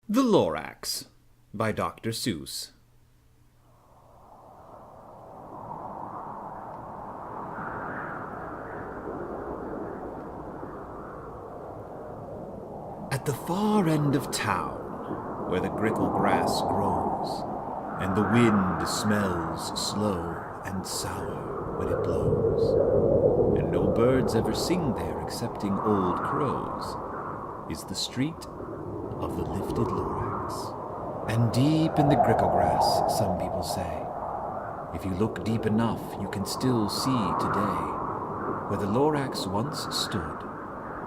The Lorax by Dr. Seuss. At the far end of town, where the grickle grass grows, and the wind smells slow and sour when it blows, and no birds ever sing there excepting old crows, is the street of the lifted Lorax. And deep in the grickle grass, some people say, if you look deep enough, you can still see today where the Lorax once stood,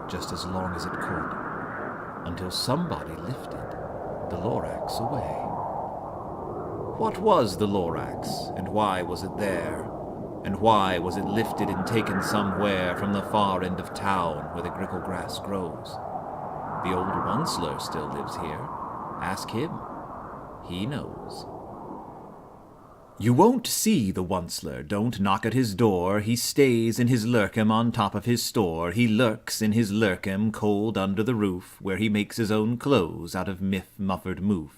just as long as it could, until somebody lifted the Lorax away. What was the Lorax, and why was it there? And why was it lifted and taken somewhere from the far end of town where the grickle grass grows? The old Onceler still lives here. Ask him. He knows. You won't see the Onceler, don't knock at his door. He stays in his lurkum on top of his store. He lurks in his lurkum cold under the roof, where he makes his own clothes out of myth-muffered moof.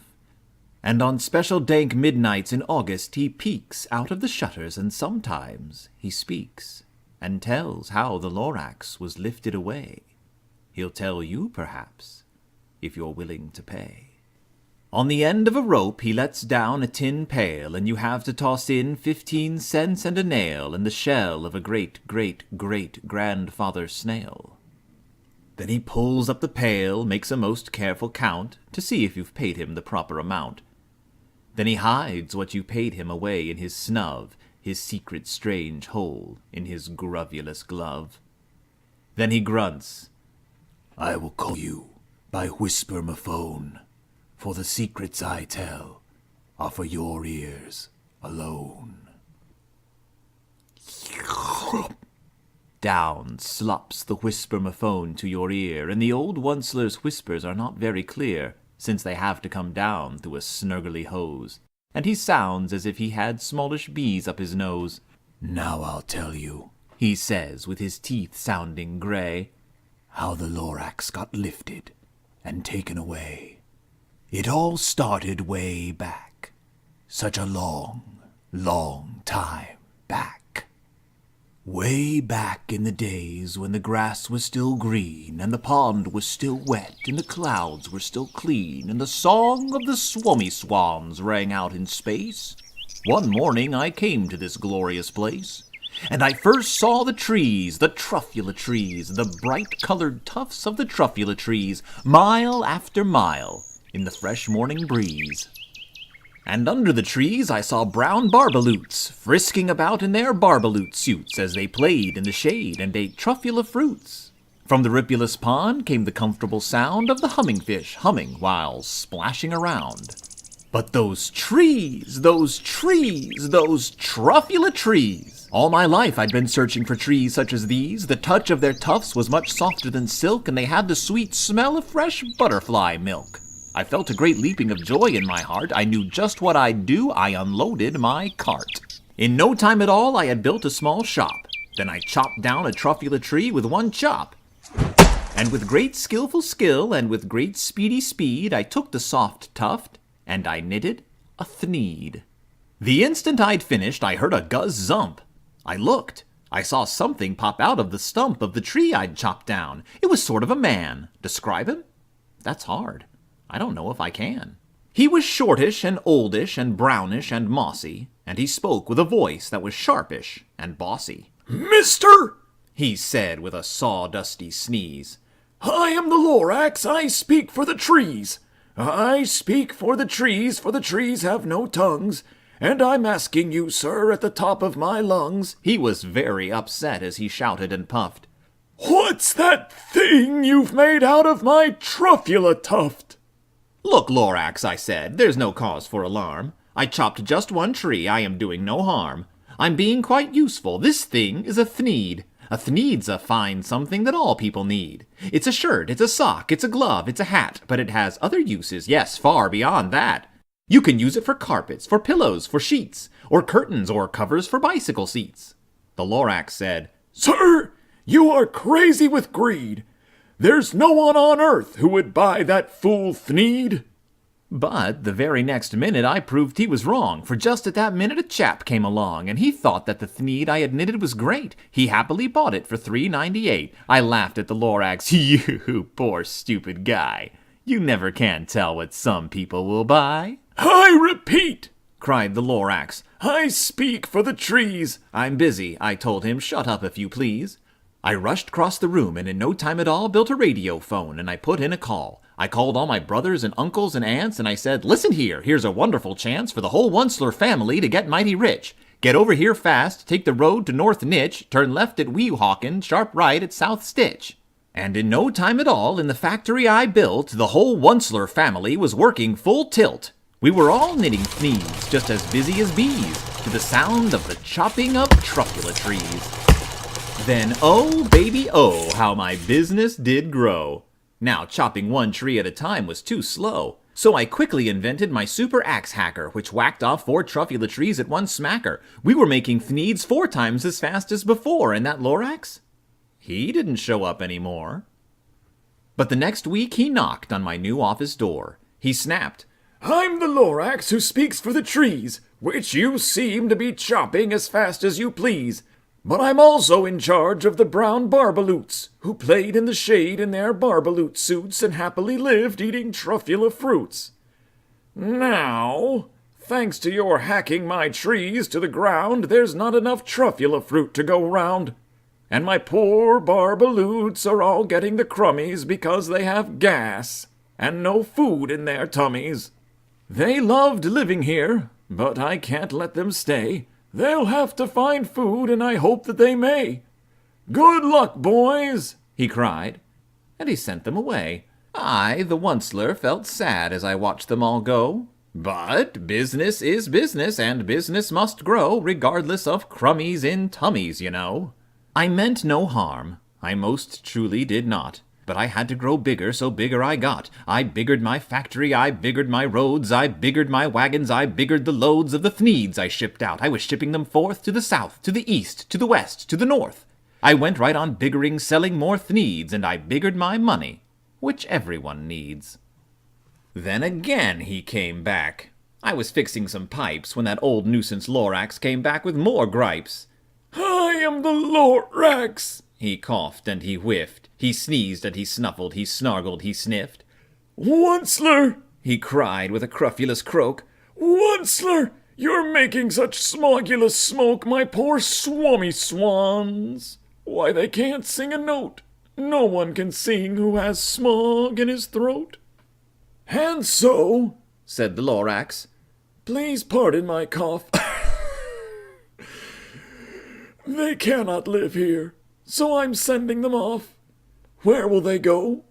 And on special dank midnights in August he peeks out of the shutters, and sometimes he speaks, and tells how the Lorax was lifted away. He'll tell you, perhaps, if you're willing to pay. On the end of a rope he lets down a tin pail, and you have to toss in 15 cents and a nail and the shell of a great-great-great-grandfather snail. Then he pulls up the pail, makes a most careful count, to see if you've paid him the proper amount. Then he hides what you paid him away in his snub, his secret strange hole in his grovulous glove. Then he grunts, I will call you by whisper-ma-phone, for the secrets I tell are for your ears alone. Down slops the whisper-ma-phone to your ear, and the old Onceler's whispers are not very clear, since they have to come down through a snurgly hose, and he sounds as if he had smallish bees up his nose. Now I'll tell you, he says, with his teeth sounding gray, how the Lorax got lifted and taken away. It all started way back, such a long, long time back. Way back in the days when the grass was still green, and the pond was still wet, and the clouds were still clean, and the song of the swummy swans rang out in space. One morning I came to this glorious place, and I first saw the trees, the truffula trees, the bright-colored tufts of the truffula trees, mile after mile, in the fresh morning breeze. And under the trees I saw brown barbaloots, frisking about in their barbaloot suits as they played in the shade and ate truffula fruits. From the ripulous pond came the comfortable sound of the humming-fish humming while splashing around. But those trees, those truffula trees! All my life I'd been searching for trees such as these. The touch of their tufts was much softer than silk, and they had the sweet smell of fresh butterfly milk. I felt a great leaping of joy in my heart. I knew just what I'd do. I unloaded my cart. In no time at all, I had built a small shop. Then I chopped down a truffula tree with one chop. And with great skillful skill, and with great speedy speed, I took the soft tuft, and I knitted a thneed. The instant I'd finished, I heard a guzz-zump. I looked. I saw something pop out of the stump of the tree I'd chopped down. It was sort of a man. Describe him? That's hard. I don't know if I can. He was shortish and oldish and brownish and mossy, and he spoke with a voice that was sharpish and bossy. Mister, he said with a sawdusty sneeze, I am the Lorax. I speak for the trees. I speak for the trees have no tongues. And I'm asking you, sir, at the top of my lungs. He was very upset as he shouted and puffed. What's that thing you've made out of my truffula tuft? Look, Lorax, I said, there's no cause for alarm. I chopped just one tree. I am doing no harm. I'm being quite useful. This thing is a thneed. A thneed's a fine something that all people need. It's a shirt, it's a sock, it's a glove, it's a hat, but it has other uses, yes, far beyond that. You can use it for carpets, for pillows, for sheets, or curtains, or covers for bicycle seats. The Lorax said, Sir, you are crazy with greed. There's no one on earth who would buy that fool thneed. But the very next minute I proved he was wrong, for just at that minute a chap came along, and he thought that the Thneed I had knitted was great. He happily bought it for $3.98. I laughed at the Lorax. You poor stupid guy. You never can tell what some people will buy. I repeat, cried the Lorax, I speak for the trees. I'm busy, I told him. Shut up if you please. I rushed across the room and in no time at all built a radio phone and I put in a call. I called all my brothers and uncles and aunts and I said, listen here, here's a wonderful chance for the whole Onceler family to get mighty rich. Get over here fast, take the road to North Nitch, turn left at Weehawken, sharp right at South Stitch. And in no time at all, in the factory I built, the whole Onceler family was working full tilt. We were all knitting Thneeds, just as busy as bees, to the sound of the chopping of truffula trees. Then, oh, baby, oh, how my business did grow. Now, chopping one tree at a time was too slow, so I quickly invented my super axe hacker, which whacked off 4 truffula trees at one smacker. We were making Thneeds 4 times as fast as before, and that Lorax? He didn't show up anymore. But the next week he knocked on my new office door. He snapped, I'm the Lorax who speaks for the trees, which you seem to be chopping as fast as you please. But I'm also in charge of the brown Barbaloots, who played in the shade in their Barbaloot suits and happily lived eating truffula fruits. Now, thanks to your hacking my trees to the ground, there's not enough truffula fruit to go round. And my poor Barbaloots are all getting the crummies because they have gas and no food in their tummies. They loved living here, but I can't let them stay. They'll have to find food, and I hope that they may. Good luck, boys, he cried, and he sent them away. I, the Onceler, felt sad as I watched them all go. But business is business, and business must grow, regardless of crummies in tummies, you know. I meant no harm. I most truly did not. But I had to grow bigger, so bigger I got. I biggered my factory, I biggered my roads, I biggered my wagons, I biggered the loads of the Thneeds I shipped out. I was shipping them forth to the south, to the east, to the west, to the north. I went right on biggering, selling more Thneeds, and I biggered my money, which everyone needs. Then again he came back. I was fixing some pipes when that old nuisance Lorax came back with more gripes. I am the Lorax, he coughed and he whiffed. He sneezed and he snuffled, he snargled, he sniffed. Onceler, he cried with a cruffulous croak. Onceler, you're making such smogulous smoke, my poor swummy swans. Why, they can't sing a note. No one can sing who has smog in his throat. And so, said the Lorax, please pardon my cough. They cannot live here, so I'm sending them off. Where will they go?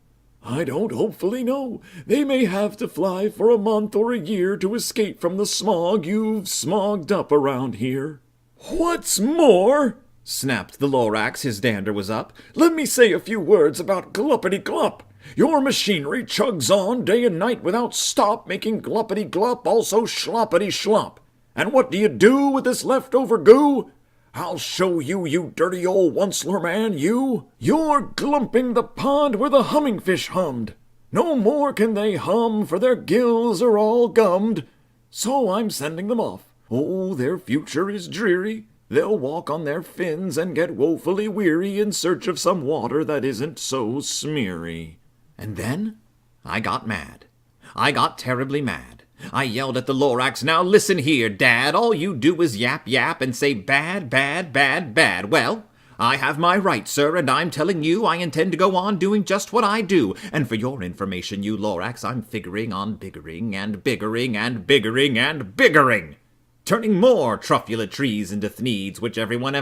I don't hopefully know. They may have to fly for a month or a year to escape from the smog you've smogged up around here. What's more, snapped the Lorax, his dander was up, let me say a few words about Gluppity-Glup. Your machinery chugs on day and night without stop, making Gluppity-Glup, also Schloppity-Schlop. And what do you do with this leftover goo? I'll show you, you dirty old Onceler man, you. You're glumping the pond where the hummingfish hummed. No more can they hum, for their gills are all gummed. So I'm sending them off. Oh, their future is dreary. They'll walk on their fins and get woefully weary in search of some water that isn't so smeary. And then I got mad. I got terribly mad. I yelled at the Lorax, now listen here, Dad, all you do is yap yap and say bad, bad, bad, bad. Well, I have my right, sir, and I'm telling you I intend to go on doing just what I do. And for your information, you Lorax, I'm figuring on biggering and biggering and biggering and biggering, turning more truffula trees into Thneeds, which everyone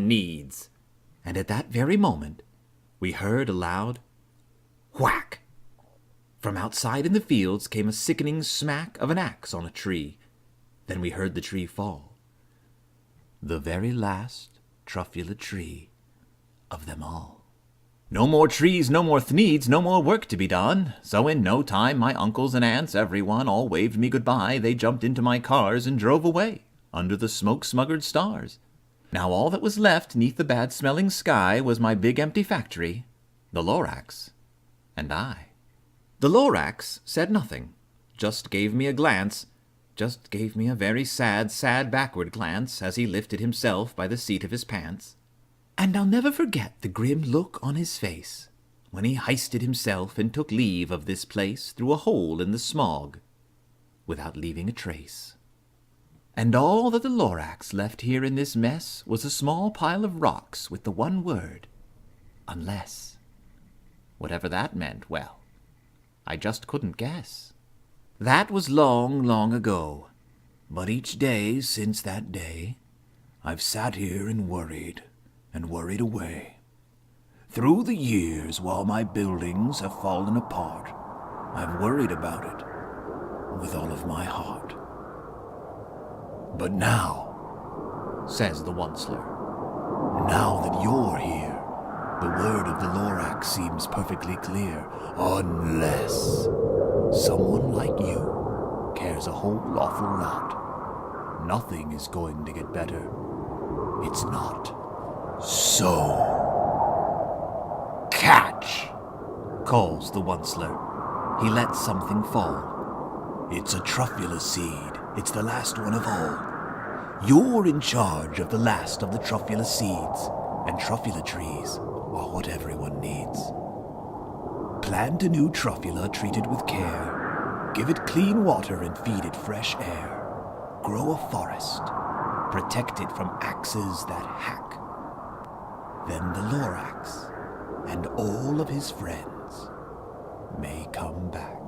needs. And at that very moment, we heard a loud whack. From outside in the fields came a sickening smack of an axe on a tree. Then we heard the tree fall. The very last truffula tree of them all. No more trees, no more Thneeds, no more work to be done. So in no time my uncles and aunts, everyone, all waved me goodbye. They jumped into my cars and drove away under the smoke-smuggered stars. Now all that was left neath the bad-smelling sky was my big empty factory, the Lorax, and I. The Lorax said nothing. just gave me a glance, just gave me a very sad, sad backward glance as he lifted himself by the seat of his pants. And I'll never forget the grim look on his face when he heisted himself and took leave of this place through a hole in the smog, without leaving a trace. And all that the Lorax left here in this mess was a small pile of rocks with the one word, unless. Whatever that meant, well, I just couldn't guess. That was long, long ago, but each day since that day, I've sat here and worried away. Through the years, while my buildings have fallen apart, I've worried about it with all of my heart. But now, says the Onceler, now that you're here, the word of the Lorax seems perfectly clear, unless someone like you cares a whole awful lot. Nothing is going to get better. It's not. So, catch, calls the Onceler. He lets something fall. It's a truffula seed. It's the last one of all. You're in charge of the last of the truffula seeds, and truffula trees are what everyone needs. Plant a new truffula treated with care. Give it clean water and feed it fresh air. Grow a forest. Protect it from axes that hack. Then the Lorax and all of his friends may come back.